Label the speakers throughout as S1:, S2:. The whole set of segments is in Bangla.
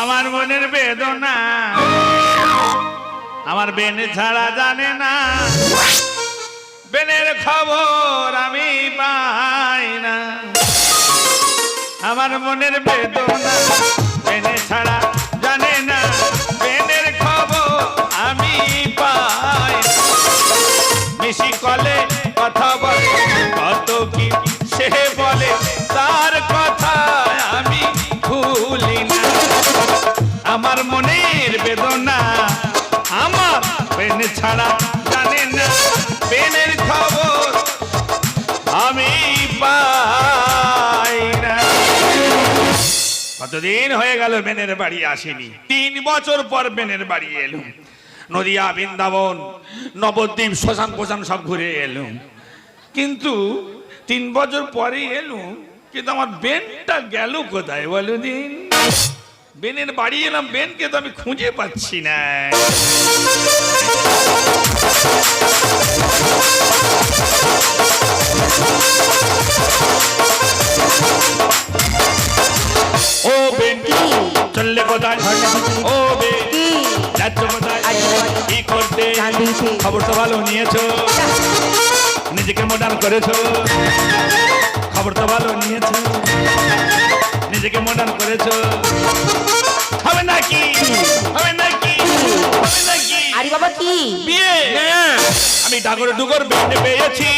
S1: আমার মনের বেদনা আমার বেন ছাড়া জানে না, বেনের খবর আমি পাই না। আমার মনের বেদনা বেনে ছাড়া জানে না, বেনের খবর আমি পাই। মিশি কলে কথা বলে কত কি সে বলে, তার কথা আমি ভুলি না। আমার মনের বেদনা আমার বেন ছাড়া জানে না, বেনের খবর আমি পাই না। কতদিন হয়ে গেল বেনের বাড়ি আসেনি, 3 বছর পর বেনের বাড়ি এলো। নদিয়া, বৃন্দাবন, নবদ্বীপ, শ্মশান পোশান সব ঘুরে এলো, কিন্তু 3 বছর পরে এলো, কিন্তু আমার বেনটা গেল কোথায় বলো দিন? বেনের বাড়ি এলাম, বেনকে তো আমি খুঁজে পাচ্ছি না। ও বেন চললে কোথায়? ও বেন যাচ্ছ কোথায়? কি করতে? খবর তো ভালো নিয়েছো, নিজেকে মডার্ন করেছো। খবর তো ভালো নিয়েছো, নিজেকে মডার্ন করেছো। হবে নাকি? হবে নাকি? হবে নাকি?
S2: আরে বাবা কি
S1: বিয়ে? আমি ডাগর ডুগর বেনে পেয়েছি,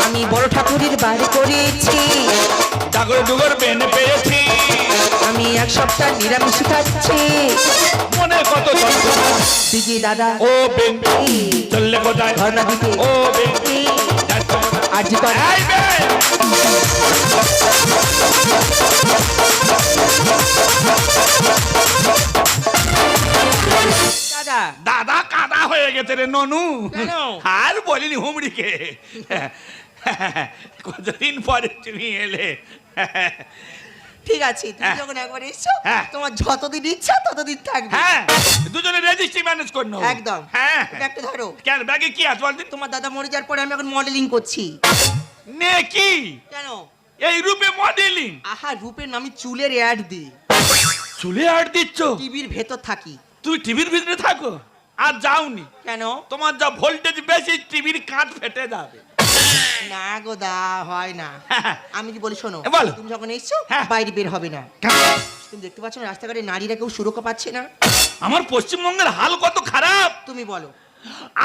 S2: আমি বড় ঠাকুরের বাড়ি করেছি।
S1: ডাগর ডুগর বেনে পেয়েছি,
S2: আমি 1 সপ্তাহ নিরামিষ খাচ্ছি।
S1: মনে কত যন্ত্রণা।
S2: দিদি দাদা
S1: ও বেন চললে কোথায়?
S2: ধর্ণা দিতে।
S1: ও বেন যাচ্ছ কোথায়?
S2: আরজি কর।
S1: এই বেন!
S2: দাদা
S1: দাদা কাদা হয়ে গেছে রে ননু।
S2: কেন?
S1: আর বলিনি হুমড়িকে। কতদিন পরে তুমি এলে।
S2: ঠিক আছে, তুমি যখন একবার এসছো
S1: হ্যাঁ।
S2: তোমার যতদিন ইচ্ছা ততদিন থাকবে।
S1: হ্যাঁ, দুজনে রেজিস্ট্রি ম্যানেজ করে নেবো।
S2: একদম।
S1: হ্যাঁ,
S2: ব্যাগটা ধরো।
S1: কেন ব্যাগে কি আছে বলদিন?
S2: তোমার দাদা মরে যাওয়ার পরে আমি এখন মডেলিং করছি।
S1: নে কি
S2: কেন?
S1: এই রূপে মডেলিং?
S2: আহা, রূপের নামে চুলের অ্যাড দিই,
S1: চুলে আট দিচ্ছ?
S2: টিভির ভেতর থাকি।
S1: তুই টিভির ভিতরে থাকো আর যাওনি?
S2: কেন?
S1: তোমার যা ভোল্টেজ বেশি, টিভির কাঁচ ফেটে যাবে।
S2: না গো দা, হয় না। আমি কি বলি শোনো,
S1: বলো।
S2: তুমি যখন এসছো
S1: হ্যাঁ।
S2: বাইরে বের হবে না। তুমি দেখতে পাচ্ছ না রাস্তাঘাটে নারীরা কেউ সুরক্ষা পাচ্ছে না?
S1: আমার পশ্চিমবঙ্গের হাল কত খারাপ।
S2: তুমি বলো।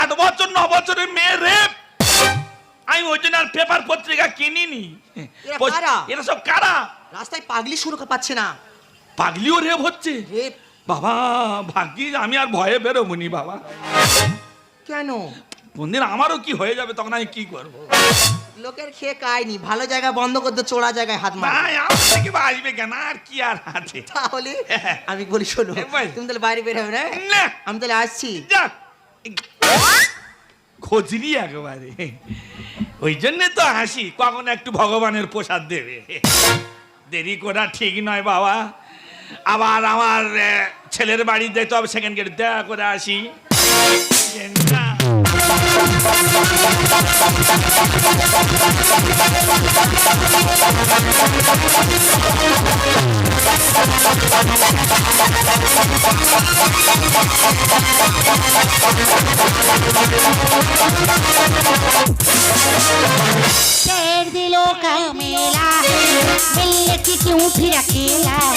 S1: 8 বছর 9 বছরের মেয়ে রেপ। আমি ওই জন্য আর পেপার পত্রিকা কিনিনি।
S2: এরা কারা?
S1: এরা সব কারা?
S2: রাস্তায় পাগলি সুরক্ষা পাচ্ছে না।
S1: পাগলিও রেপ হচ্ছে?
S2: রেপ।
S1: বাবা ভাগ্যি আমি আর ভয়ে বেরোবনি বাবা।
S2: কেন?
S1: কোনদিন আমারও কি হয়ে যাবে তখন আমি কি করবো?
S2: লোকের খেয়ে কায়নি, ভালো জায়গা বন্ধ করতে চোরা জায়গায় হাত মার।
S1: না আমার থেকে আসবে কেন, আর কি আর আছে?
S2: তাহলে আমি বলি শোনো,
S1: বল।
S2: তুমি তাহলে বাইরে বের হবে না?
S1: না
S2: আমি তাহলে আসছি।
S1: যা খোঁজলি একেবারে, ওই জন্যে তো হাসি, কখন একটু ভগবানের প্রসাদ দেবে। দেরি করা ঠিক নয় বাবা। আবার আমার ছেলের বাড়ি যেতে হবে, সেকেন্ড গেট দেখা করে আসি। না
S3: शेर दिलों का मेला है, मिलने की क्यों फिर अकेला है?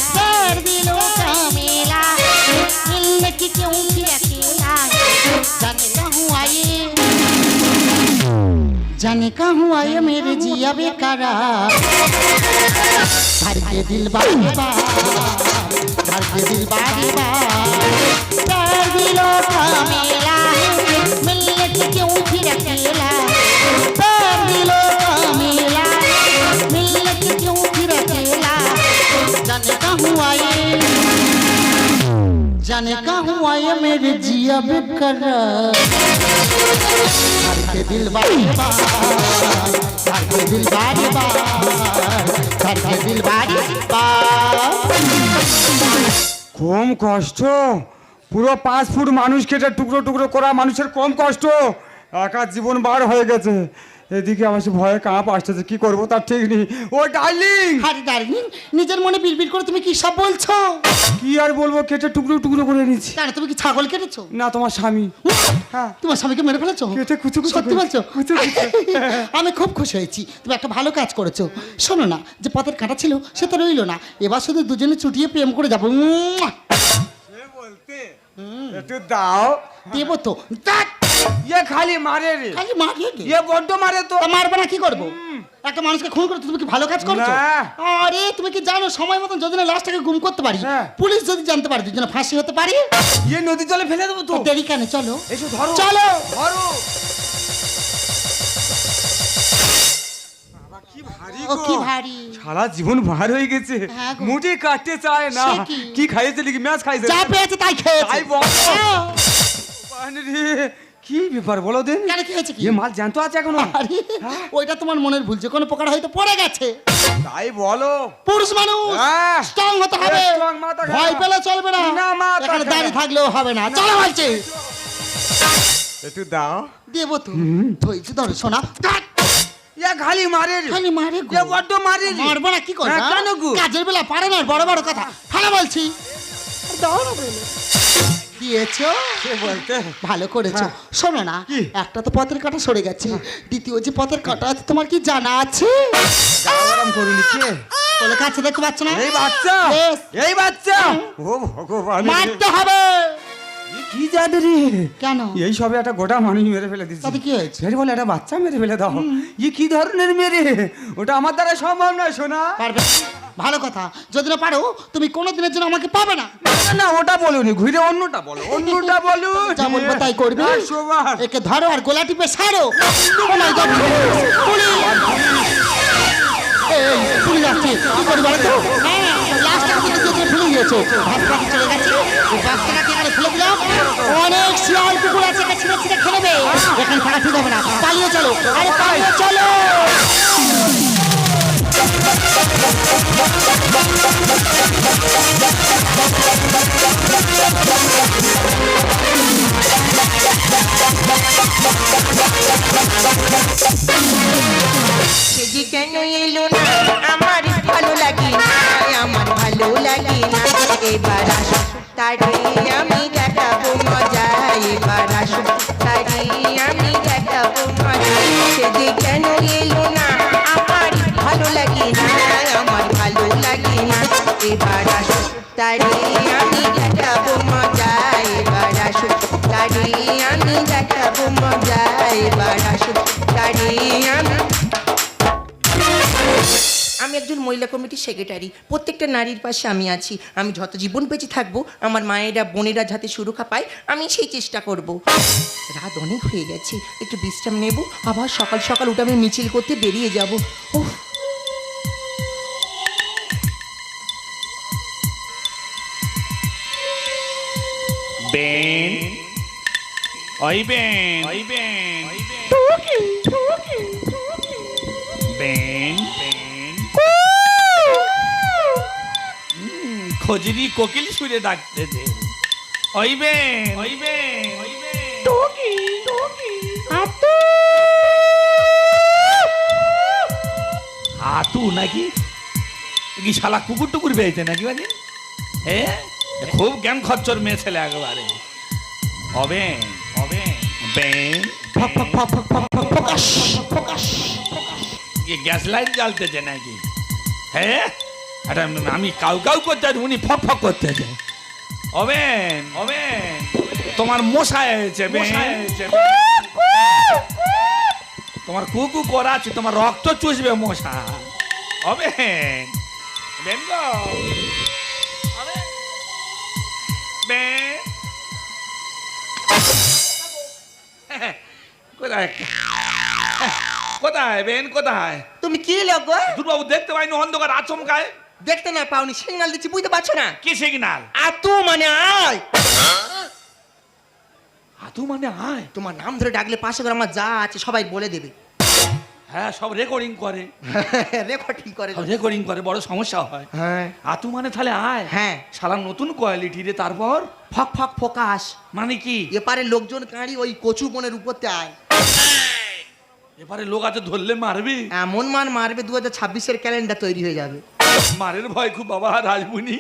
S3: शेर दिलों का मेला है, मिलने की क्यों फिर अकेला है? जाने कहूँ आए, जाने कहूँ आए मेरे जिया बेकरार। भर के दिल बार बार, भर के दिल बार बार। शेर दिलों का मेला है, मिलने की क्यों फिर अकेला है? जाने कहूँ आए मेरे जिया बेकरार। भर के दिल बार बार, भर के दिल बार बार, भर के दिल बार बार।
S4: কম কষ্ট, পুরো 5 ফুট মানুষ কেটে টুকরো টুকরো করা মানুষের কম কষ্ট। একা জীবন বার হয়ে গেছে, এদিকে আমার সে ভয়ে কাঁপ আসতেছে, কি করবো তার ঠিক নেই। ও ডার্লিং,
S3: আরে ডার্লিং, নিজের মনে বিড়বিড় করে তুমি কি সব বলছো?
S4: কি আর বলবো, কেটে টুকরো টুকরো করে নিচ্ছি।
S3: কেন, তুমি কি ছাগল কেটেছো?
S4: না, তোমার স্বামী। হ্যাঁ,
S3: তোমার স্বামীকে মেরে ফেলেছো?
S4: কেটে কুচু কুচু
S3: সত্যি
S4: করে-
S3: বলছো?
S4: কুচু কুচু।
S3: আমি খুব খুশি হয়েছি, তুমি একটা ভালো কাজ করেছো। শোনো না, যে পথের কাঁটা ছিল সে তো রইলো না, এবার শুধু দুজনে চুটিয়ে প্রেম করে যাবো।
S4: একটু দাও।
S3: দেবো তো। ধ্যাৎ,
S4: ইয়ে খালি মারে রে,
S3: খালি মারিয়ে দে।
S4: ইয়ে বড্ড মারে তো।
S3: তা মারবে না কি করবো? একটা মানুষকে খুন করে তুমি কি ভালো কাজ করছো?
S4: না।
S3: আরে তুমি কি জানো সময় মতন যদি না লাশটাকে গুম করতে পারি,
S4: হ্যাঁ।
S3: পুলিশ যদি জানতে পারে দুজনে ফাঁসি হতে পারে।
S4: ইয়ে নদীর জলে ফেলে দেবো তো।
S3: তো দেরি কেন, চলো
S4: এসো ধরো,
S3: চলো।
S4: ধরো। বাবা, কি ভারী
S3: ও
S4: গো।
S3: কি ভারী।
S4: সারা জীবন ভার হয়ে গেছে,
S3: হ্যাঁ গো।
S4: মুঠে কাটতে চায় না।
S3: সে কি?
S4: কি খাইয়েছে নাকি, ম্যাচ খাইয়েছে?
S3: যা পেয়েছে তাই খেয়েছে।
S4: তাই বলো।
S3: হ্যাঁ।
S4: বান রে, কি ব্যাপার বলো দিন।
S3: কেন, কি হয়েছে কি?
S4: এ মাল জ্যান্ত আছে এখনো?
S3: আরে ওইটা তোমার মনের ভুল, যে কোনো প্রকার হয়তো পড়ে গেছে।
S4: তাই বলো।
S3: পুরুষ মানুষ
S4: হ্যাঁ।
S3: স্ট্রং হতে হবে,
S4: Strong, মাথা খারাপ।
S3: ভয় পেলে চলবে না।
S4: না, মাথা
S3: এখানে
S4: খারাপ।
S3: দাঁড়িয়ে থাকলেও হবে না, চলো বলছি।
S4: একটু দাও।
S3: দেবো তো, ধৈর্য ধরো সোনা। ধ্যাৎ,
S4: ইয়া খালি মারে রে,
S3: খালি মারে গো।
S4: ইয়া বড্ড মারে রে।
S3: মারবো না কি করবো?
S4: হ্যাঁ, কেন গো?
S3: কাজের বেলা পারে না, বড় বড় কথা ভালো বলছি। দাও না বলে দিয়েছো,
S4: সে বলতে
S3: ভালো করেছো। শোনো না,
S4: কি?
S3: একটা তো পথের কাঁটা সরে গেছে, দ্বিতীয় যে পথের কাঁটা আছে তোমার কি জানা আছে?
S4: গরম করে নিচ্ছে।
S3: বলে কাছে দেখতে পাচ্ছ না?
S4: এই বাচ্চা,
S3: Yes.
S4: এই বাচ্চা, ও ভগবান রে।
S3: মারতে হবে।
S4: এ কি জাদু রে।
S3: কেন?
S4: এই সবে একটা গোটা মানুষ মেরে ফেলে দিচ্ছে।
S3: তাতে কি হয়েছে?
S4: ফের বলে একটা বাচ্চা মেরে ফেলে দাও। ই কি ধরনের মেরে, ওটা আমার দ্বারা সম্ভব নয় সোনা।
S3: পারবে? ভালো কথা, যদি না পারো তুমি কোনো দিনের জন্য আমাকে পাবে না।
S4: না, না, ওটা বলুনি, ঘুরে অন্যটা বলো, অন্যটা বলো।
S3: যা বলবো তাই করবে।
S4: আর শোবার।
S3: একে ধরো আর গোলা টিপে সারো। Oh my God, police! এই, পুলিশ আসছে, কি করি বলো তো? হ্যাঁ, লাশটাকে কিন্তু দিয়ে ফেলে দিয়েছো। ভাতটাকে চলে গেছে, এই বাচ্চাটাকে এখানে ফেলে দিলাম। অনেক শিয়াল কুকুর আছে, একে ছিঁড়ে ছিঁড়ে খেয়ে নেবে। এখানে থাকা ঠিক হবে না, পালিয়ে চলো। আরে পালিয়ে চলো।
S2: সেজি কেন এলো না, আমার ভালো লাগে না, আমার ভালো লাগে না। এবার আসো তারে আমি দেখাবো মজা, এবার আসো তারে আমি দেখাবো মজা। সেজি কেন এলো না, আমার ভালো লাগে না, আমার ভালো লাগে না। এবার আসো তারে আমি দেখাবো মজা, এবার আসো তারে আমি দেখাবো মজা, এবার আসো তারে আমি একজন মহিলা কমিটির সেক্রেটারি। প্রত্যেকটা নারীর পাশে আমি আছি। আমি যত জীবন বেঁচে থাকবো আমার মায়েরা বোনেরা যাতে সুরক্ষা পায় আমি সেই চেষ্টা করব। রাত অনেক হয়ে গেছে, একটু বিশ্রাম নেব, আবার সকাল সকাল উঠে আমি মিছিল করতে বেরিয়ে যাব। উফ,
S1: বেন, ওই বেন, ওই বেন, বেন, বেন। খোঁজরি কোকিল সুরে ডাকতেছে। ওই বেন, ওই বেন, ওই বেন। হাতু নাকি, কি শালা কুকুর টুকুর বেয়েছে নাকি বাজি? হ্যাঁ, খুব জ্ঞান খচ্চর মেয়ে ছেলে একেবারে। হবে হবে বেন,
S3: ফক ফক ফক ফক ফক ফক ফকাস ফকাস।
S1: গ্যাস লাইট জ্বালতেছে নাকি? হ্যাঁ, আরে আমি কাউ কাউ করতে আছি, উনি ফক ফক করতেছে। হবেন হবেন, তোমার মশাই হয়েছে বেন, তোমার কুকু করা আছে, তোমার রক্ত চুষবে মশা। হবেন বেন গো, হবেন বেন। কোথায় কোথায় বেন, কোথায়?
S2: তুমি কি লোক?
S1: দুর্বাবু দেখতে পাইনি, অন্ধকার আচমকায়।
S2: দেখতে না পাওনি, সিগন্যাল দিচ্ছি বুঝতে পারছো না?
S1: কি সিগনাল?
S2: আতু মানে আয়।
S1: হাতু মানে আয়?
S2: তোমার নাম ধরে ডাকলে পাশে করে আমার যা আছে সবাই বলে দেবে।
S1: হ্যাঁ, সব রেকর্ডিং করে,
S2: রেকর্ডিং করে।
S1: রেকর্ডিং করে, বড় সমস্যা হয়।
S2: হ্যাঁ
S1: হাতু মানে তাহলে আয়?
S2: হ্যাঁ।
S1: শালা নতুন কোয়ালিটি রে। তারপর
S2: ফক ফক ফোকাস,
S1: মানে কি?
S2: এপারে লোকজন কাঁড়ি ওই কচু বনের উপরতে আয়।
S1: এবারে লোক আছে ধরলে মারবে।
S2: এমন মার মারবে 2026-এর ক্যালেন্ডার তৈরি হয়ে যাবে।
S1: মারের ভয় খুব বাবা, আর আসবুনি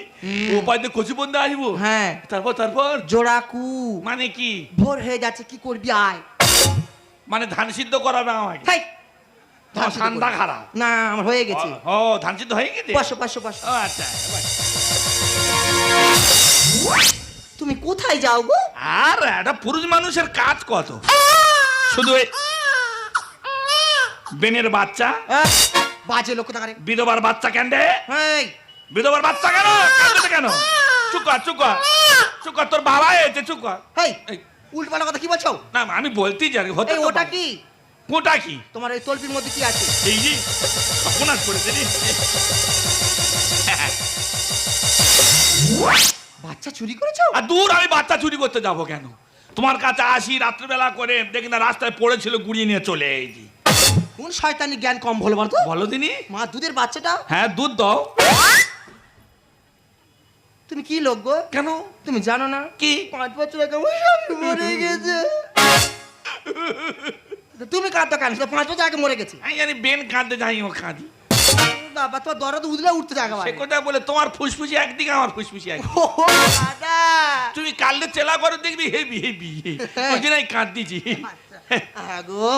S1: ও পাইতে কচি বন্ধে আসবো।
S2: হ্যাঁ
S1: তারপর
S2: জোড়াকু
S1: মানে কি?
S2: ভোর হয়ে যাচ্ছে, কি করবি আয়।
S1: মানে ধান সিদ্ধ করাবে আমাকে?
S2: হাই,
S1: তোমার ঠান্ডা খারাপ
S2: না আমার হয়ে গেছে।
S1: ও ধান সিদ্ধ হয়ে গেছে।
S2: 500
S1: ও আচ্ছা।
S2: তুমি কোথায় যাও গো?
S1: আর একটা পুরুষ মানুষের কাজ কত, শুধু এই বেনের বাচ্চা,
S2: বাজে লোক কোথাকারে।
S1: বিধবার বাচ্চা কেন রে?
S2: এই
S1: বিধবার বাচ্চা কেন কাঁদছে কেন? চুপ কর চুপ কর চুপ কর, তোর বাবা এসে চুপ কর।
S2: এই
S1: এই,
S2: উল্টোপাল্টা কথা কি বলছো?
S1: না আমি বলতেই জানি হতে
S2: এই
S1: তো
S2: ওটা
S1: পারে।
S2: কি?
S1: কোটা কি?
S2: তোমার এই তলপির মধ্যে কি আছে?
S1: এই যে সর্বনাশ করেছে রে।
S2: বাচ্চা চুরি করেছো?
S1: আর দূর, আমি বাচ্চা চুরি করতে যাব কেন? তোমার কাছে আসি রাত্রিবেলা করে, দেখি না রাস্তায় পড়েছিল, গুড়িয়ে নিয়ে চলে এসেছি।
S2: কোন শয়তানি জ্ঞান কম হলো বলতো?
S1: বলো দিনি।
S2: মা দুধের বাচ্চাটা।
S1: হ্যাঁ দুধ দাও।
S2: তুমি কি লোক গো?
S1: কেন?
S2: তুমি জানো না
S1: কি?
S2: 5 বছর আগে ওই স্বামী মরে গেছে। তুমি কাঁদতো কেন? 5 বছর আগে মরে গেছে।
S1: আমি জানি বেন কাঁদতে যাই, ও কাঁদি।
S2: বাবা তোমার দরদ উদলে উঠতে জায়গা
S1: সে কথা বলে তোমার ফুসফুসি একদিকে, আমার ফুসফুসি একদিকে।
S2: ও দাদা
S1: তুমি কালকে চেলা করে দেখবি হেবি হেবি, ওই জন্য আমি কাঁদতেছি।
S2: গো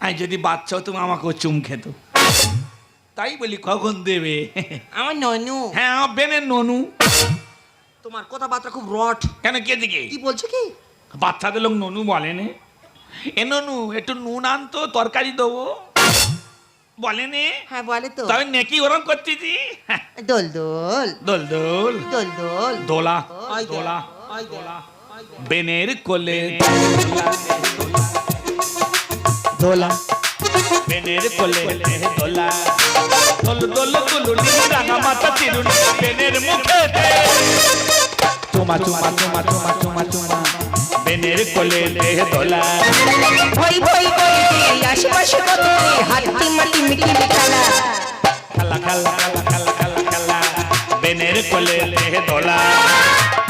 S1: আমি যদি বাচ্চাও তুমি আমাকে চুম খেত, তাই বলি কখন দেবে?
S2: আমার ননু।
S1: হ্যাঁ আমার বেনের ননু।
S2: তোমার কথাবার্তা খুব রট।
S1: কেন কে দিকে?
S2: কি বলছো কি?
S1: বাচ্চাদের লোক ননু বলেনে। এ ননু একটু নুন আনতো, তরকারি দেবো বলেনে।
S2: হ্যাঁ বলে তো।
S1: তবে নেকি ওরম করতেছি।
S2: দোল দোল
S1: দোল দোল
S2: দোল দোল
S1: দোলা
S2: ওই দে,
S1: দোলা
S2: ওই দে।
S1: দোলা বেনের কোলে
S3: দোলা
S1: বেনের কোলে দোলা দোল দোল দুলুনি রাঙা মাথা চিরুনি বেনের মুখে
S3: চুমা চুমা চুমা চুমা চুমা চুমা
S1: বেনের কোলে দোলা
S2: ভই ভই করে আশেপাশে কত হাতি মাটি মিটি খেলা।
S1: খালা খালা খালা খালা খালা খালা বেনের কোলে দোলা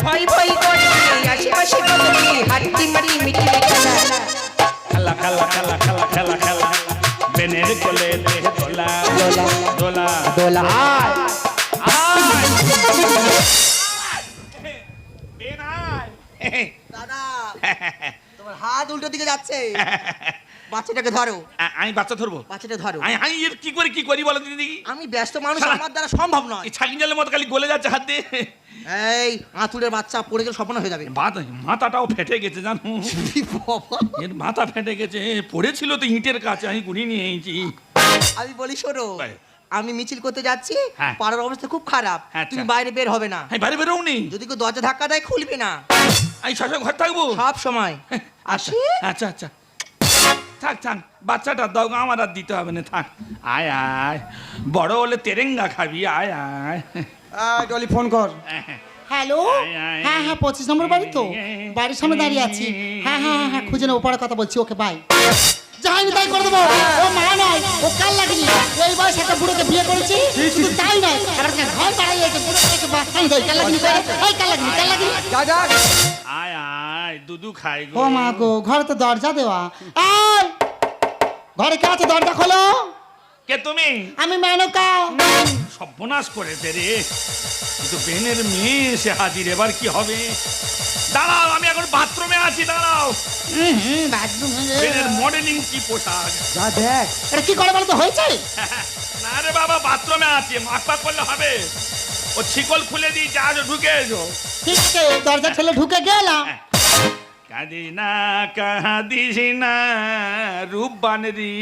S2: ভই ভই করে আশেপাশে কত হাতি মাটি মিটি খেলা।
S1: খালা খালা খালা খালা খালা খালা বেনের কোলে দোলা দোলা
S3: দোলা
S1: বেন আয়।
S2: দাদা তোমার হাত উল্টো দিকে যাচ্ছে। বাচ্চাটাকে ধরো।
S1: আমি বাচ্চা ধরবো?
S2: বাচ্চাটা ধরো।
S1: আমি এর কি করি বলো দিদি দেখি।
S2: আমি ব্যস্ত মানুষ, আমার দ্বারা সম্ভব নয়।
S1: এই ছাগিন জালের মতো খালি গলে যাচ্ছে হাত দিয়ে।
S2: এই আতুরের বাচ্চা পড়ে গেলে স্বপ্ন হয়ে যাবে।
S1: মাথাটাও ফেটে গেছে জানো,
S2: বাবা,
S1: এর মাথা ফেটে গেছে। পড়েছিল তো ইটের কাছে, আমি গুনি নিয়ে এসেছি।
S2: আমি বলি শোনো,
S1: বল।
S2: আমি মিছিল করতে যাচ্ছি,
S1: হ্যাঁ।
S2: পাড়ার অবস্থা খুব খারাপ,
S1: আচ্ছা।
S2: তুমি বাইরে বের হবে না।
S1: আমি বাড়ি বেরোও নি,
S2: যদি কেউ দরজা ধাক্কা দেয় খুলবে না
S1: আমি সবসময় ঘর থাকবো
S2: সব সময়।
S1: আচ্ছা
S2: আসি?
S1: আচ্ছা আচ্ছা থাক থাক, বাচ্চাটা দাও, আমার আর দিতে হবে না, থাক। আয় আয়, বড় হলে তেরেঙ্গা খাবি, আয় আয়।
S4: ডলি ফোন কর।
S3: হ্যালো হ্যাঁ হ্যাঁ 25 নম্বর বাড়ি তো, বাড়ির সামনে দাঁড়িয়ে আছি। হ্যাঁ হ্যাঁ হ্যাঁ খুঁজে নেবো, পরে কথা বলছি। Okay bye. যাই আমি তাই করে দেবো। ও মা নয়, ও কাল লাগেনি। এই বয়সে একটা বুড়োকে বিয়ে করেছি, শুধু তাই নয়, আবার ঘর পাড়াই আছে, বুড়ো করেছে বাচ্চা দেয়। কাল লাগেনি, এই কাল লাগেনি, কাল লাগেনি।
S4: দাদা
S1: আয় আয়, দুধু খাই গো।
S3: ও মা গো, ঘরে তো দরজা দেওয়া। আয় ঘরে কে আছে, দরজা খোলো।
S1: কে তুমি?
S3: আমি মেনকা।
S1: সর্বনাশ করেছে রে, কিন্তু বেনের মেয়ে এসে হাজির, এবার কি হবে? দাঁড়াও, আমি এখন বাথরুমে আছি, দাঁড়াও।
S3: বাথরুম
S1: বেনের মডেলিং কি পোশাক।
S4: যা দেখ।
S3: এটা কি করে বলো তো, হয়েছে?
S1: না রে বাবা, বাথরুমে আছি, মাথা করলে হবে? ও শিকল খুলে দিই, যা ঢুকে এসো।
S3: ঠিক আছে, দরজা ঠেলে ঢুকে গেলাম।
S1: কাঁদিস না রূপবান রি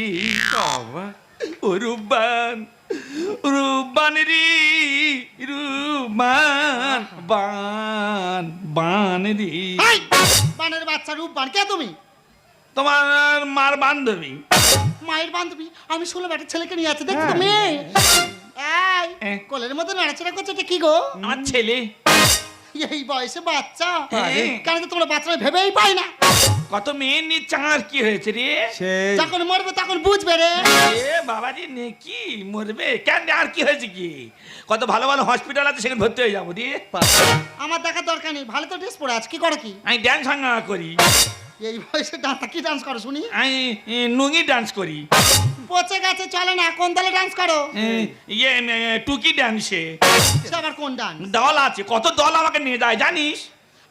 S1: বাবা, ও রূপবান, রূপবান রি, রূপবান বান বান রি।
S3: এই, বানের বাচ্চা রূপবান, কে তুমি?
S1: তোমার মার বান্ধবী।
S3: মায়ের বান্ধবী? আমি শুনলাম একটা ছেলেকে নিয়ে আছে, দেখছো তুমি? এই কোলের মতো নাড়াচাড়া করছে, এটা কি গো?
S1: আমার ছেলে।
S3: এই বয়সে বাচ্চা?
S1: হ্যাঁ।
S3: কেন তো তোমরা বাচ্চারা ভেবেই পাই না।
S1: কত মেয়ে নিচ্ছে, আর কি হয়েছে রে?
S4: সেই
S3: যখন মরবে তখন বুঝবে রে।
S1: এ বাবাজি, নেকি মরবে কেন? আর কি হয়েছে কি? কত ভালো ভালো হসপিটাল আছে, সেখানে ভর্তি হয়ে যাবো দিয়ে।
S3: আমার দেখার দরকার নেই, ভালো তো ড্রেস পরে আছে, কি করে কি?
S1: আমি ড্যান্স হাঙ্গা করি।
S3: এই বয়সে ডান্সটা কি ডান্স করো শুনি?
S1: আমি নুঙ্গি ডান্স করি।
S3: পচে গেছে চলে না, কোন দলে ডান্স করো?
S1: ইয়ে টুকি ডান্সে
S3: সে আবার কোন ডান্স?
S1: দল আছে, কত দল আমাকে নিয়ে যায় জানিস?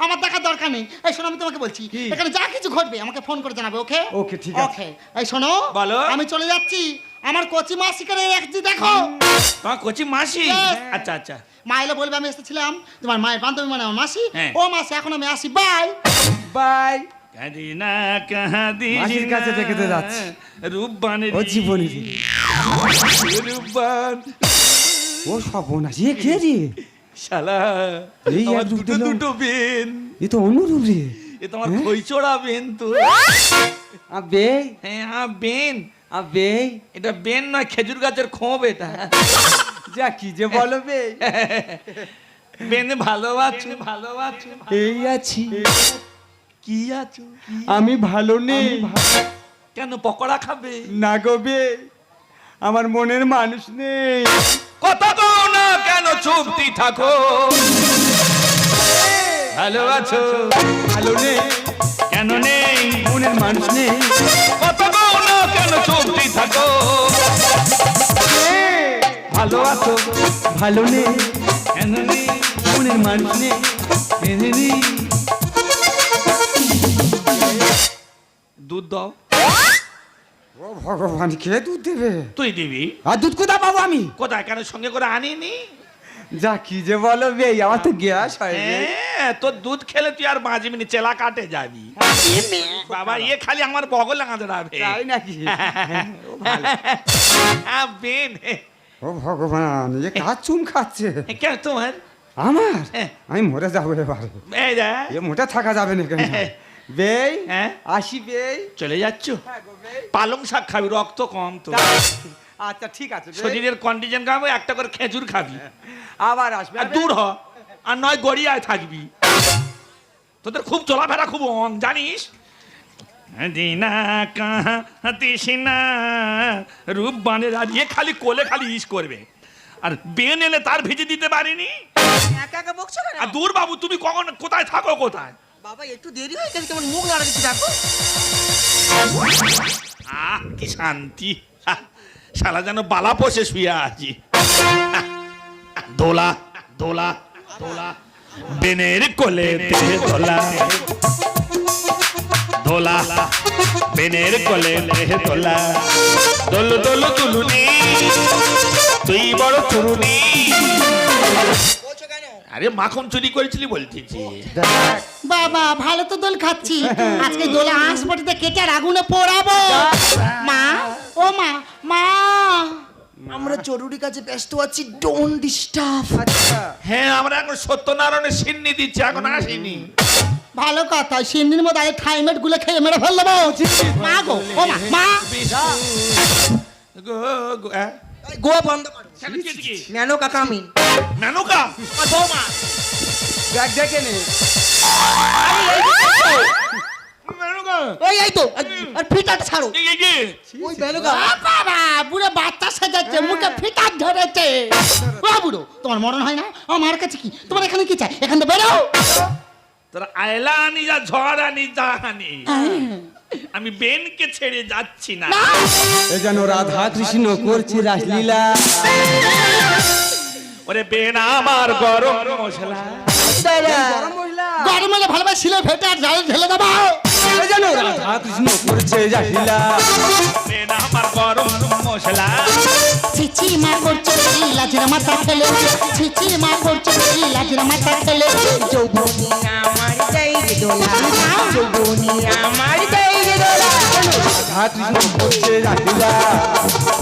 S3: আমার দেখার দরকার নেই। এই শোনো, আমি তোমাকে বলছি, এখানে যা কিছু ঘটবে আমাকে ফোন করে জানাবে, ওকে?
S4: ওকে, ঠিক আছে।
S3: ওকে। এই শোনো,
S1: বলো।
S3: আমি চলে যাচ্ছি, আমার কচি মাসিকে একটি দেখো।
S1: তোমার কচি মাসি?
S3: Yes.
S1: আচ্ছা আচ্ছা।
S3: মা এলে বলবে আমি এসেছিলাম, তোমার মায়ের বান্ধবী মানে আমার মাসি।
S1: হ্যাঁ।
S3: ও মাসি, এখন আমি আসি, বাই।
S4: বাই।
S1: কাদিনা কাদিনা
S4: মাসির কাছে থেকে তো যাচ্ছি।
S1: রূপবানের
S4: ও জীবনী রে।
S1: রূপবান
S4: ও সর্বনাশ, এ কে রে?
S1: শালা
S4: এই
S1: আমার
S4: এক রূপ
S1: দুটো
S4: দিলো।
S1: দুটো বেন,
S4: এ তো অনুরূপ রে।
S1: এ তোমার খইচড়া বেন তো।
S4: আবে
S1: হ্যাঁ বেন,
S4: আবে
S1: এটা বেন নয়, খেজুর গাছের খোপ এটা।
S4: যা কি যে বলো বে।
S1: বেন ভালো আছো? ভালো আছো?
S4: এই আছি,
S1: কি আছো?
S4: আমি ভালো নেই।
S1: কেন পকোড়া খাবে?
S4: না গো বে, আমার মনের মানুষ নেই।
S1: কথা কও না কেন, চুপটি থাকো। ভালো আছো?
S4: ভালো নেই,
S1: কেন নেই?
S4: মনের মানুষ নেই।
S1: কথা কও না কেন, চুপটি থাকো। ভালো আছো?
S4: ভালো নেই,
S1: কেন নেই?
S4: মনের মানুষ নেই।
S1: কেন নেই? দুধ দাও।
S4: ও ভগবান, কে দুধ দেবে?
S1: তুই দিবি?
S4: আর দুধ কোথা পাবো আমি?
S1: কোথায়, কেন সঙ্গে করে আনিনি?
S4: যা কি যে বলো বে, আমার তো গ্যাস হয় বে।
S1: হ্যাঁ, তোর দুধ খেলে তুই আর বাঁচবি না, চেলা কাটে যাবি। বাবা, ইয়ে খালি আমার বগল লাগাতে রাখবে।
S4: তাই নাকি?
S1: বেন
S4: ও ভগবান, এ কাজ চুম খাচ্ছে
S1: কেন তোমার?
S4: আমার।
S1: হ্যাঁ।
S4: আমি মরে যাবো এবার,
S1: এই যা,
S4: এ মোটে থাকা যাবে না কেন? বেই
S1: হ্যাঁ?
S4: আসি বেই।
S1: চলে যাচ্ছ?
S4: হ্যাঁ গো বেই।
S1: পালং শাক খাবি, রক্ত কম তো।
S4: আচ্ছা ঠিক আছে বেই।
S1: শরীরের কন্ডিশন খাবো, একটা করে খেজুর খাবি,
S4: আবার আসবে।
S1: আর দূর হ, আর নয় গড়িয়ায় থাকবি। তোদের খুব চলাফেরা খুব অন, জানিস? দিনা কাহাতিসিনা রূপ বানে দাঁড়িয়ে খালি কোলে খালি ইস করবে, আর বেন এলে তার ভিজে দিতে পারিনি।
S2: একা একা বকছো কেন?
S1: আর দূর বাবু, তুমি কখন কোথায় থাকো কোথায়?
S2: বাবা একটু দেরি হয়ে গেছে, কেমন মুখ লড়া দিচ্ছি দেখো।
S1: কি শান্তি, শালা যেন বালা পোষে শুয়ে আছি। দোলা দোলা দোলা, বেনের কোলে দোলা দোলা, বেনের কোলে দোলা, দোল দোল তুলুনি, তুই বড় তরুণী।
S2: বলছো কেন?
S1: আরে মাখন চুরি করেছিলি বলতেছি।
S3: বাবা, ভালো তো দোল খাচ্ছি, আজকে দোলে আঁশবটিতে কেটে আর আগুনে পোড়াবো। মা, ও মা, মা।
S2: আমরা জরুরি কাজে ব্যস্ত আছি, ডোন্ট ডিস্টার্ব।
S4: আচ্ছা
S1: হ্যাঁ, আমরা এখন সত্যনারায়ণের সিন্নি দিচ্ছি, এখন আসিনি।
S3: ভালো কথা, সিন্নির মধ্যে আগে থাইমেট গুলো খেয়ে মেরে ফেল দেবো। মা গো, ও মা, মা।
S2: গোয়া বন্ধ করো।
S1: কেন, কি হয়েছে কি?
S2: ন্যানো কাকা আমি
S1: নানুকা?
S2: আর বৌমা।
S4: দেখ দেখে নে।
S1: নানুকা?
S2: এই তো আর ফিটাটা ছাড়ো।
S1: এই যে,
S2: ওই বেলুগা।
S3: বাবা, বুড়ো বাচ্চা সেজাচ্ছে, মুখে ফিটার ধরেছে। ও বুড়ো, তোমার মরণ হয় না? আমার কাছে কি, তোমার এখানে কি চাই? এখান থেকে বেরো।
S1: তোরা আয়লা আনি যা, ঝড় আনি যা আনি, আমি বেনকে ছেড়ে যাচ্ছি না।
S4: এ যেন রাধা কৃষ্ণ করছে রাসলীলা।
S1: ওরে বেন আমার গরম মশলা,
S4: গরম মশলা।
S3: গরম হলে ভালোভাবে শিলে ফেটে আর জল ঢেলে দেবো।
S4: এ যেন রাধা কৃষ্ণ করছে রাসলীলা।
S1: বেন আমার গরম মশলা।
S3: ছিচি মা করছে লাজের মাথা খেলে, ছিচি মা করছে লাজের মাথা খেলে।
S2: যৌবনী আমার চাই রে দোলা, যৌবনী আমার চাই রে দোলা।
S4: রাধা কৃষ্ণ করছে রাসলীলা।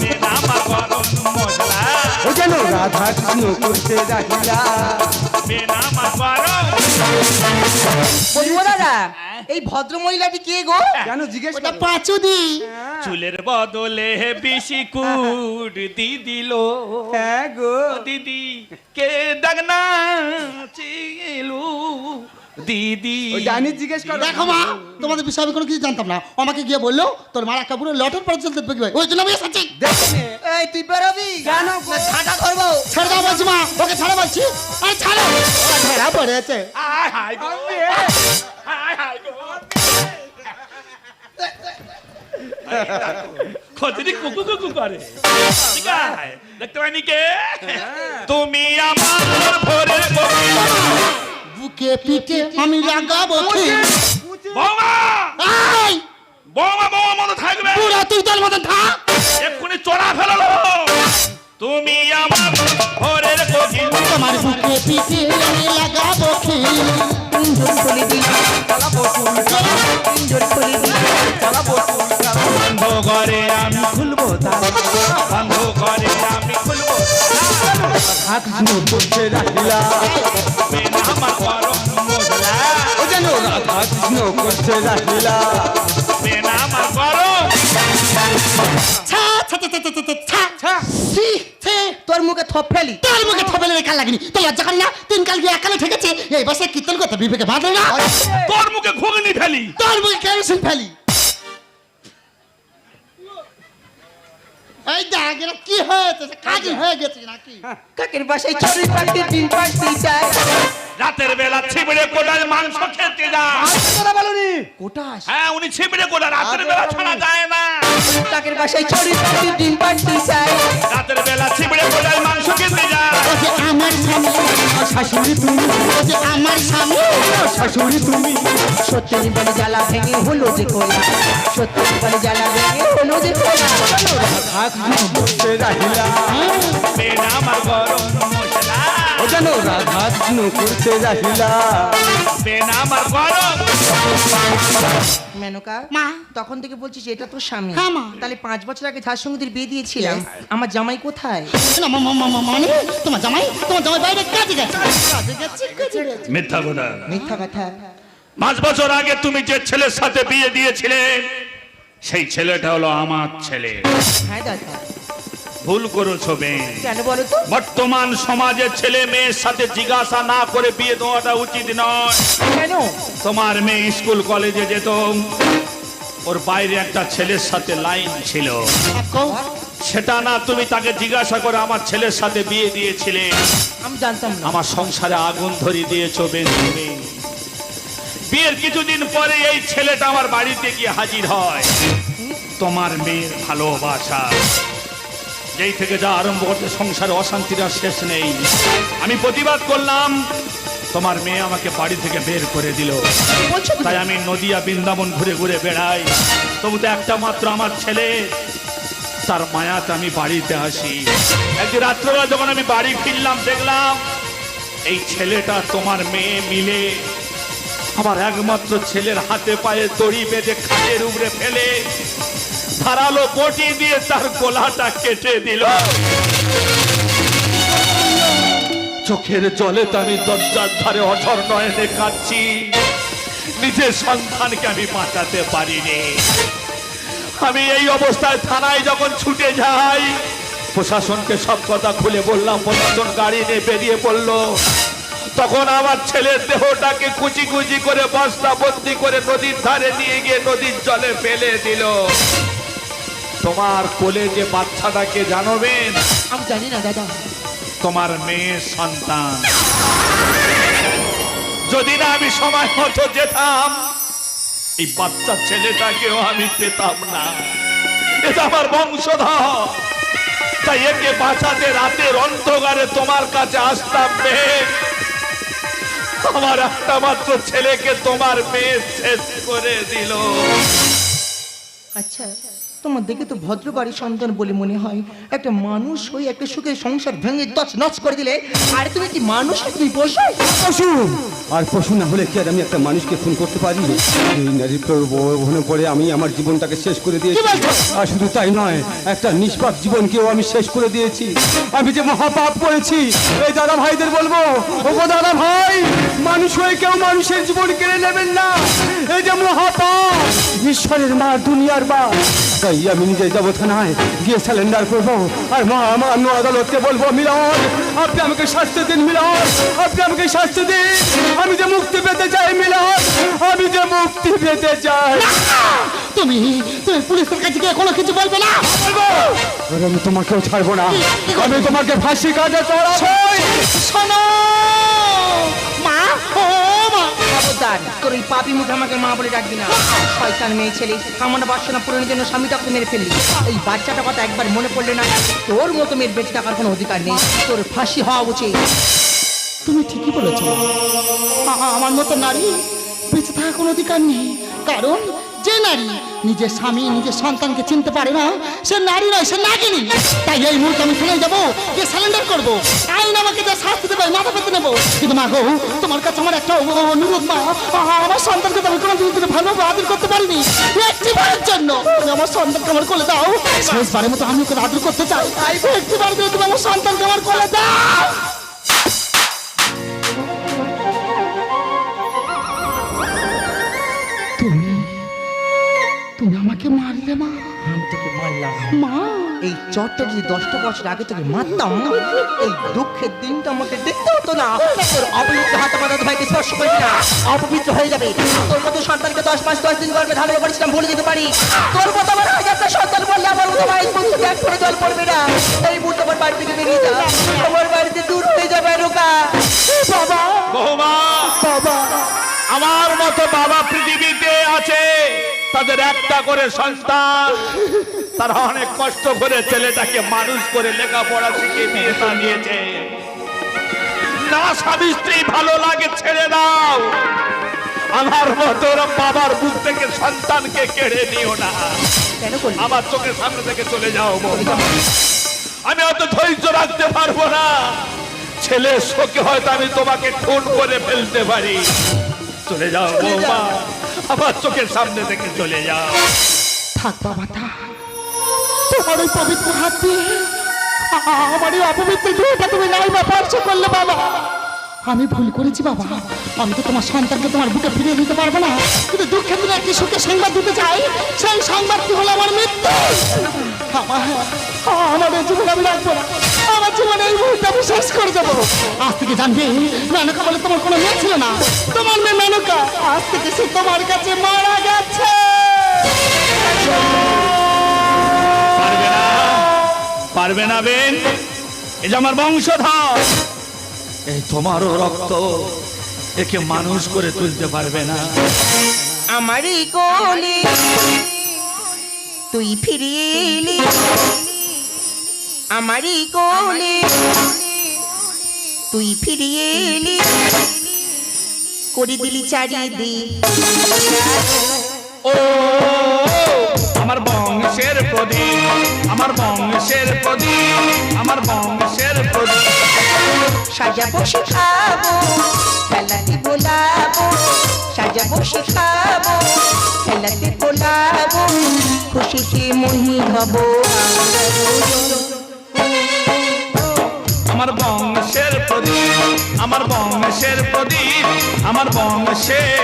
S1: বেন আমার গরম মশলা।
S4: ও যেন রাধা কৃষ্ণ করছে রাসলীলা।
S1: বেন আমার গরম।
S2: বলবো দাদা, এই ভদ্র মহিলাটি কে গো?
S4: কেন জিজ্ঞেস
S3: ওটা
S4: করো?
S3: পাঁচুদি।
S1: চুলের বদলে বেশি কুট দি দিল।
S4: হ্যাঁ গো।
S1: ও দিদি কে দাগনা চিলু দিদি।
S4: ওই ডাইনি জিজ্ঞেস করো।
S3: দেখো মা, তোমাদের বিষয়ে আমি কোনো কিছু জানতাম না। আমাকে গিয়ে বললো তোর মার একটা পুরো লটের পরে চলতে দেখবে, ওই জন্য আমি এসেছি।
S4: দেখে নে।
S2: এই তুই বেরোবি কেন? ছাটা ধরবো।
S3: ছেড়ে দাও বলছি মা, ওকে ছাড়া বলছি। আরে ছাড়ো, ও ধরা পড়েছে।
S1: আয় হায় গো, আয় হায় গো। খোঁজনি কুকু কুকু করে ঠিক আছে? দেখতে পাইনি কে তুমি আমার ভোরের কোকিল।
S3: বুকে পিঠে আমি লাগাবো খিল।
S1: বৌমা
S3: এই
S1: বৌমা বৌমা মতো থাকবে
S3: পুরা তুই তোর মতন থাক।
S1: এক্ষুনি চড়া ফেলালো তুমি আমার ভোরের কোকিল।
S3: তোমার বুকে পিঠে আমি লাগাবো খিল।
S2: পিঞ্জর খুলে দিই পিঞ্জর খুলে দিই
S1: বন্ধ করে আমি খুলবো তালা, বন্ধ করে আমি খুলবো
S4: হাত ঝুনো করছে রাখিলা
S1: বেন আমার গরম মশলা,
S4: ও জানো রাধা কৃষ্ণ করছে রাখিলা
S1: বেন আমার গরম
S3: ছা ছা ছা ছা ছা ছা ছা ছি ছি
S2: তোর মুখে থপ ফেলি
S3: তোর মুখে থবেলে কাল লাগেনি তো লজ্জা কর না তিন কাল গিয়ে একালে ঠেকেছে এই বসে কীর্তন করতে বিবেকে বাঁধে না
S1: তোর মুখে ঘুগনি ফেলি
S3: তোর মুখে কেরোসিন ফেলি এই দেখ এটা কি হয়েছে কাজ হয়ে গেছে নাকি
S2: কাকের বাসায় চড়ুই পাখি ডিম পাড়তে যায়
S1: রাতের বেলা ছিবড়ে কোটার মাংস খেতে যায়।
S4: বলনি
S2: কোটাস
S1: হ্যাঁ উনি ছিবড়ে কোটা রাতের বেলা ছাড়া যায় না।
S2: কাকের বাসায় চড়ুই পাখি ডিম পাড়তে যায়
S1: রাতের বেলা ছিবড়ে কোটার মাংস খেতে যায়।
S3: ও যে আমার স্বামী
S4: শাশুড়ি তুমি
S3: ও যে আমার স্বামী
S4: শাশুড়ি তুমি
S2: সত্যি বলে জ্বালা ভেঙে হলো যে কোলা সত্যি বলে জ্বালা ভেঙে হলো যে কোলা
S4: হাত ঝুনো করছে রাখিলা
S1: বেন আমার গরম মশলা,
S4: ও জানো রাধা কৃষ্ণ করছে রাখিলা
S1: বেন আমার গরম
S2: মেনকা
S3: মা।
S2: তখন থেকে বলছিস এটা তোর স্বামী
S3: হ্যাঁ, মা।
S2: তাহলে 5 বছর আগে যার সঙ্গে তুই বিয়ে দিয়েছিলাম আমার জামাই কোথায়
S3: না মানে তোমার জামাই বাইরে কাজে গেছে কাজে গেছে
S1: মিথ্যা কথা।
S2: মিথ্যা কথা
S1: 5 বছর আগে তুমি যে ছেলের সাথে বিয়ে দিয়েছিলে সেই ছেলেটা হলো আমার ছেলে।
S2: হ্যাঁ দাদা
S1: ভুল করেছো বেন।
S2: কেন বলো তো
S1: বর্তমান সমাজের ছেলে মেয়ের সাথে জিজ্ঞাসা না করে বিয়ে দেওয়াটা উচিত নয়।
S2: কেন
S1: তোমার মেয়ে স্কুল কলেজে যেত, ওর বাইরে একটা ছেলের সাথে লাইন ছিল, সেটা না তুমি তাকে জিজ্ঞাসা করে আমার ছেলের সাথে বিয়ে দিয়েছিলে।
S2: আমি জানতাম না
S1: আমার সংসারে আগুন ধরিয়ে দিয়েছো বেন তুমি। বিয়ের কিছুদিন পরে এই ছেলেটা আমার বাড়িতে গিয়ে হাজির হয়। তোমার মেয়ের ভালোবাসা যেই থেকে যা আরম্ভ করতে সংসারে অশান্তির আর শেষ নেই। আমি প্রতিবাদ করলাম, তোমার মেয়ে আমাকে বাড়ি থেকে বের করে দিল।
S2: বলছো কি?
S1: তাই আমি নদিয়া বৃন্দাবন ঘুরে ঘুরে বেড়াই, তবু তো একটা মাত্র আমার ছেলে, তার মায়াতে আমি বাড়িতে আসি। একদিন রাত্রেবেলা যখন আমি বাড়ি ফিরলাম দেখলাম এই ছেলেটা তোমার মেয়ে মিলে আমার একমাত্র ছেলের হাতে পায়ে দড়ি বেঁধে খাটের উপরে ফেলে ধারালো বটি দিয়ে তার গলাটা কেটে দিল। চোখের জলে তো আমি দরজার ধারে অঝর নয়নে কাঁদছি। নিজের সন্তানকে আমি বাঁচাতে পারিনি। আমি এই অবস্থায় থানায় যখন ছুটে যাই, প্রশাসনকে সব কথা খুলে বললাম, প্রশাসন গাড়ি নিয়ে বেরিয়ে পড়লো। তখন আমার ছেলের দেহটাকে কুচি কুচি করে বস্তা বন্দি করে নদীর ধারে নিয়ে গিয়ে নদীর জলে ফেলে দিল। তোমার কোলে যে বাচ্চাটাকে জানবেন,
S2: আমি জানি না দাদা
S1: তোমার মেয়ের সন্তান। যদি না আমি সময় মতো যেতাম, এই বাচ্চা ছেলেটাকেও আমি পেতাম না। এটা আমার বংশধর, তাই একে বাঁচাতে রাতের অন্ধকারে তোমার কাছে আসতাম। বেশ, আমার একটা মাত্র ছেলেকে তোমার মেয়ে শেষ করে দিল।
S2: আচ্ছা তোমার দেখে তো ভদ্র বাড়ির সন্তান বলে মনে হয়। একটা মানুষ হয়ে একটা সুখের সংসার ভেঙে তছনছ করে দিলে, আর তুমি কি মানুষ না তুমি পশু?
S4: পশু আর পশু না হলে কি আর আমি একটা মানুষকে খুন করতে পারি? এই নারী প্রলোভনে পড়ে আমি আমার জীবনটাকে শেষ করে দিয়েছি। আর শুধু তাই নয়, একটা নিষ্পাপ জীবনকেও আমি শেষ করে দিয়েছি। আমি যে মহাপাপ করেছি, এই দাদা ভাইদের বলবো, ও গো দাদা ভাই, মানুষ হয়ে কেউ মানুষের জীবন কেড়ে নেবেন না। এই যে মহাপাপ, ঈশ্বরের মা দুনিয়ার মা। তাই আমি নিজে যাবো থানায় গিয়ে স্যালেন্ডার করবো, আর মহামান্য আদালতকে বলবো, মিলন আপনি আমাকে শাস্তি দিন, মিলন আপনি আমাকে শাস্তি দিন। আমি যে মুক্তি পেতে চাই মিলন, আমি যে মুক্তি পেতে চাই।
S3: তুমি পুলিশের কাছে গিয়ে কোনো কিছু বলবে না?
S4: বলবো, আর আমি তোমাকেও ছাড়বো না। আমি তোমাকে ফাঁসি কাজে চড়াবো।
S3: শোনো মা, ও মা,
S2: সাবধান তোর এই পাপি মুখে আমাকে মা বলে ডাকবি না। শয়তান মেয়ে ছেলে, আমার বাসনা পূরণের জন্য স্বামীটাকে মেরে ফেললি। এই বাচ্চাটা কথা একবার মনে পড়লে না, তোর মতো মেয়ের বেঁচে থাকার কোনো অধিকার নেই, তোর ফাঁসি হওয়া উচিত।
S3: তুমি ঠিকই বলেছ। আমার মতো নারী বেঁচে থাকার কোনো অধিকার নেই। কারণ যে নারী নিজের স্বামী নিজের সন্তানকে চিনতে পারে না, সে নারী নয়, সে নাগিনী। তাই এই মুহূর্তে আমি ফেলে যাবো, যে স্যালেন্ডার করবো, আইন আমাকে যা শাস্তি দেবে মাথা পেতে নেবো। কিন্তু মা গো, তোমার কাছে আমার একটা অনুরোধ মা, আমার সন্তানকে তো আমি কোনো দিন ধরে ভালোভাবে আদর করতে পারিনি। একটিবারের জন্য তুমি আমার সন্তানকে আমার কোলে দাও। শেষবারের মতো আমি ওকে আদর করতে চাই। একটিবার দিয়ে তুমি আমার সন্তানকে আমার কোলে দাও। তুমি আমাকে মারলে মা?
S2: আমি তোকে মারলাম
S3: মা।
S2: এই চটটা যদি 10টা বছর আগে তোকে মারতাম, এই দুঃখের দিনটা আমাকে দেখতে হতো না। তোর অপবিত্র হাতে পাতা ভাইকে স্পর্শ করবি না, অপবিত্র হয়ে যাবে। তোর মতো সন্তানকে 10 মাস 10 দিন গর্ভে ধারণ করেছিলাম, ভুলে যেতে পারি। তোর মতো আমার হাজারটা সন্তান বললে আমার মতো ভাই বন্ধু এক করে জল পড়বে না। এই মুহূর্তে আমার বাড়ি থেকে বেরিয়ে যা, আমার বাড়িতে দূর হয়ে যাবে রোকা।
S3: বাবা,
S1: বৌমা,
S3: বাবা,
S1: আমার মতো বাবা পৃথিবীতে আছে, তাদের একটা করে সন্তান, তারা অনেক কষ্ট করে ছেলেটাকে মানুষ করে লেখাপড়া শিখিয়ে বিয়েটা দিয়েছে। না স্বামী স্ত্রী ভালো লাগে ছেড়ে দাও, আমার মতো বাবার বুক থেকে সন্তানকে কেড়ে নিও না।
S2: কেন করলি?
S1: আমার চোখের সামনে থেকে চলে যাও বৌমা। আমি অত ধৈর্য রাখতে পারবো না। ছেলের শোকে হয়তো আমি তোমাকে খুন করে ফেলতে পারি। চলে যাও বৌমা, আমার চোখের সামনে থেকে চলে যাও।
S3: থাক বাবা থাক। তোমার ওই পবিত্র হাত দিয়ে আমার এই অপবিত্র দেহটা তুমি নাই বা স্পর্শ করলে বাবা। আমি ভুল করেছি বাবা। আমি তো তোমার সন্তানকে তোমার বুকে ফিরিয়ে দিতে পারবো না, কিন্তু দুঃখের দিনে একটি সুখের সংবাদ দিতে চাই। সেই সংবাদটি হলো আমার মৃত্যু। আমার এই জীবন আমি রাখবো না। আমার জীবনে এই মুহূর্তে আমি শেষ করে দেবো। আজ থেকে জানবে মেনকা বলে তোমার কোনো মেয়ে ছিল না। তোমার মেয়ে মেনকা আজ থেকে সে তোমার কাছে মারা গেছে।
S1: পারবে না, পারবে না বেন, এই যে আমার বংশধর, এই তোমারও রক্ত, একে মানুষ করে তুলতে পারবে না।
S2: আমারই কোলে তুই ফিরিয়ে এলি, আমারই কোলে তুই ফিরিয়ে এলি, করে দিলি চারিদিক।
S1: ও আমার বংশের প্রদীপ, আমার বংশের প্রদীপ, আমার বংশের প্রদীপ।
S2: সাজাবো শেখাবো খেলাতে বোলাবো, সাজাবো শেখাবো খেলাতে বোলাবো, খুশিতে মনি হব
S1: আমার বংশের প্রদীপ, আমার বংশের প্রদীপ, আমার বংশের